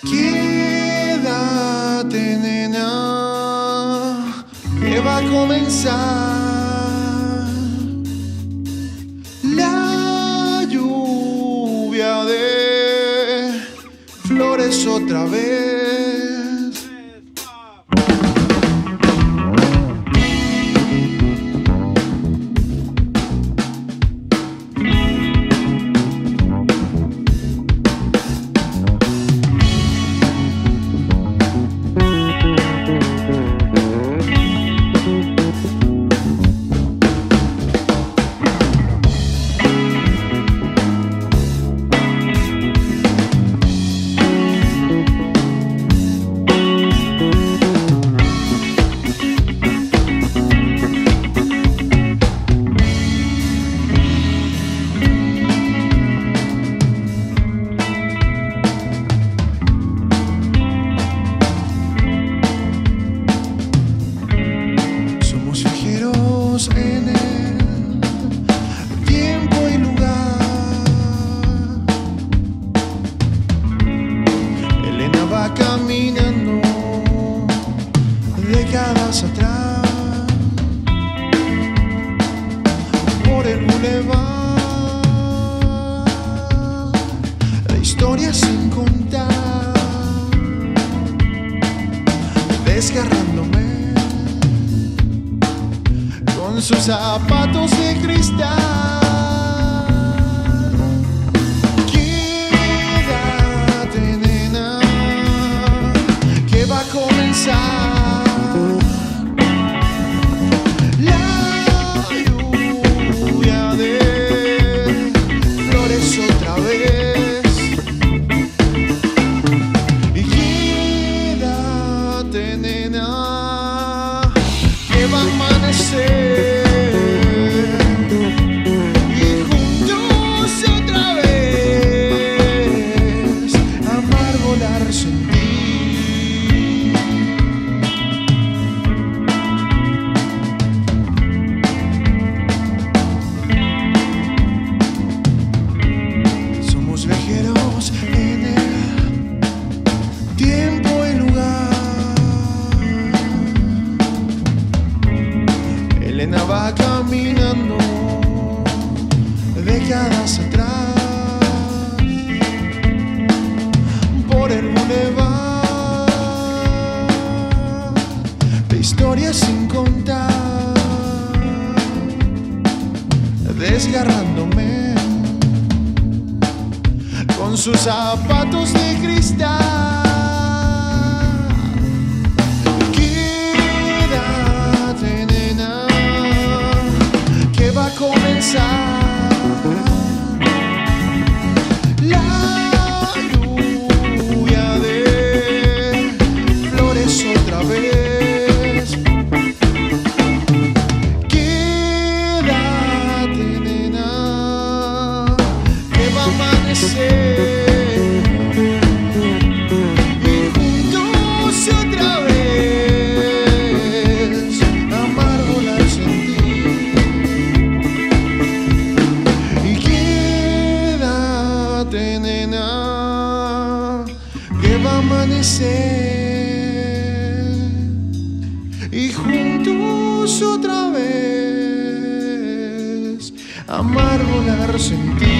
Quédate, nena, que va a comenzar la lluvia de flores otra vez. En el tiempo y lugar, Elena va caminando décadas atrás por el bulevar de historias sin contar, desgarrándome con sus zapatos de cristal. Quédate, nena, que va a comenzar la lluvia de flores otra vez. Y quédate, nena, que va a amanecer. Elena va caminando décadas atrás por el bulevar de historias sin contar, desgarrándome con sus zapatos de cristal. Va a comenzar la lluvia de flores otra vez. Quédate, nena, que va a amanecer. Nena, que va a amanecer y juntos otra vez amar, volar, sentir.